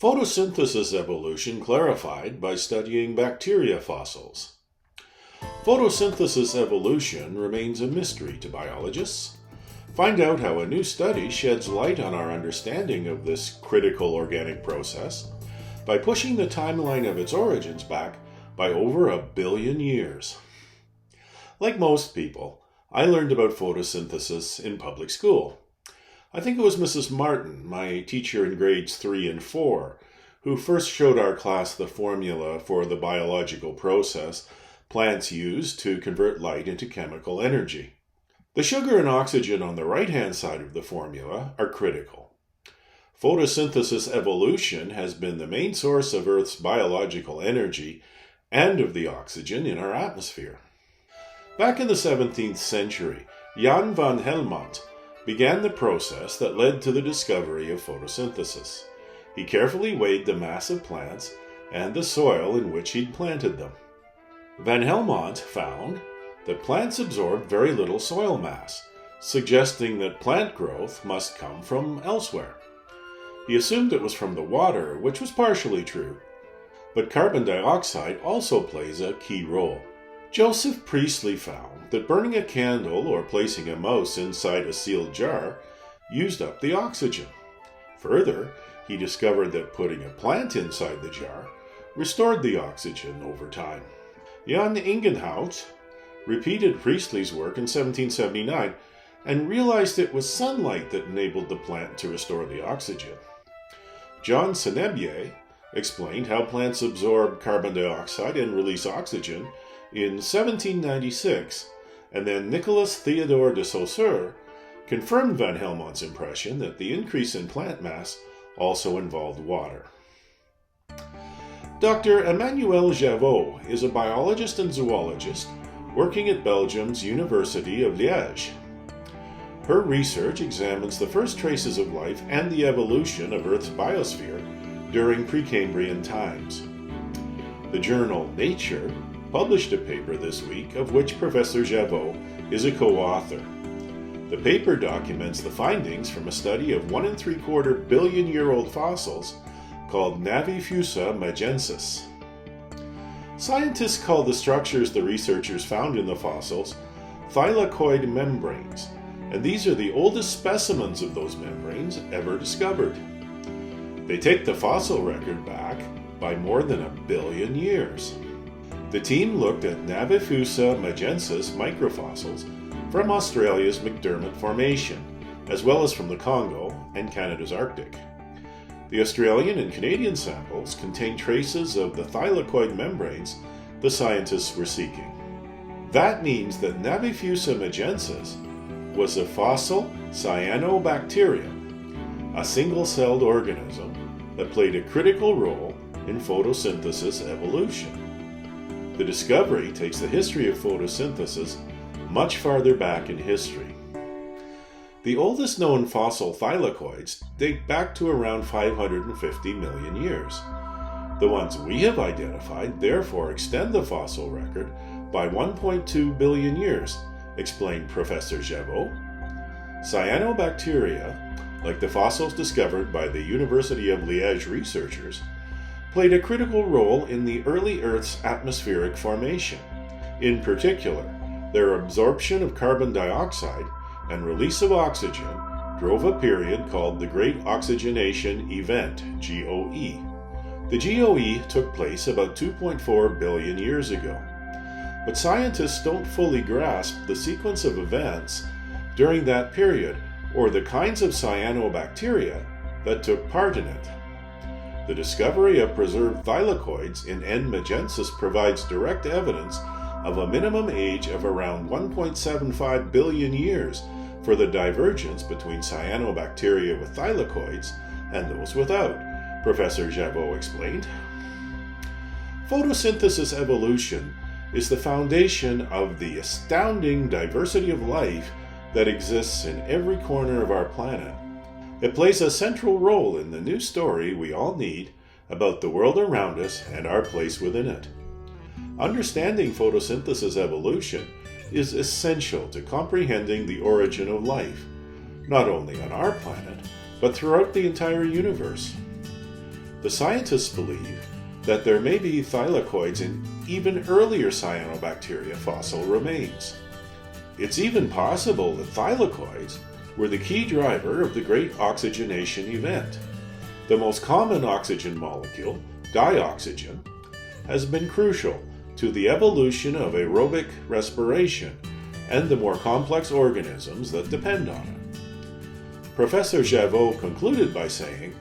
Photosynthesis evolution clarified by studying bacteria fossils. Photosynthesis evolution remains a mystery to biologists. Find out how a new study sheds light on our understanding of this critical organic process by pushing the timeline of its origins back by over 1 billion years. Like most people, I learned about photosynthesis in public school. I think it was Mrs. Martin, my teacher in grades 3 and 4, who first showed our class the formula for the biological process plants use to convert light into chemical energy. The sugar and oxygen on the right-hand side of the formula are critical. Photosynthesis evolution has been the main source of Earth's biological energy and of the oxygen in our atmosphere. Back in the 17th century, Jan van Helmont began the process that led to the discovery of photosynthesis. He carefully weighed the mass of plants and the soil in which he'd planted them. Van Helmont found that plants absorbed very little soil mass, suggesting that plant growth must come from elsewhere. He assumed it was from the water, which was partially true, but carbon dioxide also plays a key role. Joseph Priestley found that burning a candle or placing a mouse inside a sealed jar used up the oxygen. Further, he discovered that putting a plant inside the jar restored the oxygen over time. Jan Ingenhout repeated Priestley's work in 1779 and realized it was sunlight that enabled the plant to restore the oxygen. John Senebier explained how plants absorb carbon dioxide and release oxygen in 1796, and then Nicolas Theodore de Saussure confirmed Van Helmont's impression that the increase in plant mass also involved water. Dr. Emmanuelle Javot is a biologist and zoologist working at Belgium's University of Liège. Her research examines the first traces of life and the evolution of Earth's biosphere during Precambrian times. The journal Nature published a paper this week of which Professor Javot is a co-author. The paper documents the findings from a study of 1 3/4 billion-year-old fossils called Navifusa magensis. Scientists call the structures the researchers found in the fossils thylakoid membranes, and these are the oldest specimens of those membranes ever discovered. They take the fossil record back by more than 1 billion years. The team looked at Navifusa magensis microfossils from Australia's McDermott Formation, as well as from the Congo and Canada's Arctic. The Australian and Canadian samples contain traces of the thylakoid membranes the scientists were seeking. That means that Navifusa magensis was a fossil Cyanobacteria, a single-celled organism that played a critical role in photosynthesis evolution. The discovery takes the history of photosynthesis much farther back in history. The oldest known fossil thylakoids date back to around 550 million years. The ones we have identified therefore extend the fossil record by 1.2 billion years, explained Professor Javot. Cyanobacteria, like the fossils discovered by the University of Liège researchers, played a critical role in the early Earth's atmospheric formation. In particular, their absorption of carbon dioxide and release of oxygen drove a period called the Great Oxygenation Event, GOE. The GOE took place about 2.4 billion years ago, but scientists don't fully grasp the sequence of events during that period or the kinds of cyanobacteria that took part in it. The discovery of preserved thylakoids in N. magensis provides direct evidence of a minimum age of around 1.75 billion years for the divergence between cyanobacteria with thylakoids and those without, Professor Javot explained. Photosynthesis evolution is the foundation of the astounding diversity of life that exists in every corner of our planet. It plays a central role in the new story we all need about the world around us and our place within it. Understanding photosynthesis evolution is essential to comprehending the origin of life, not only on our planet, but throughout the entire universe. The scientists believe that there may be thylakoids in even earlier cyanobacteria fossil remains. It's even possible that thylakoids were the key driver of the Great Oxygenation event. The most common oxygen molecule, dioxygen, has been crucial to the evolution of aerobic respiration and the more complex organisms that depend on it. Professor Javot concluded by saying,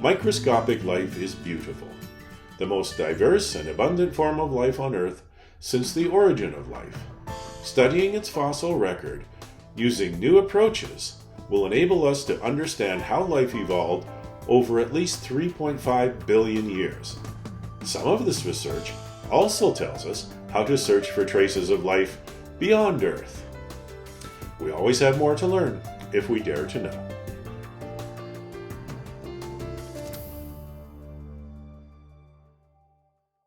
"Microscopic life is beautiful, the most diverse and abundant form of life on Earth since the origin of life. Studying its fossil record using new approaches will enable us to understand how life evolved over at least 3.5 billion years. Some of this research also tells us how to search for traces of life beyond Earth." We always have more to learn if we dare to know.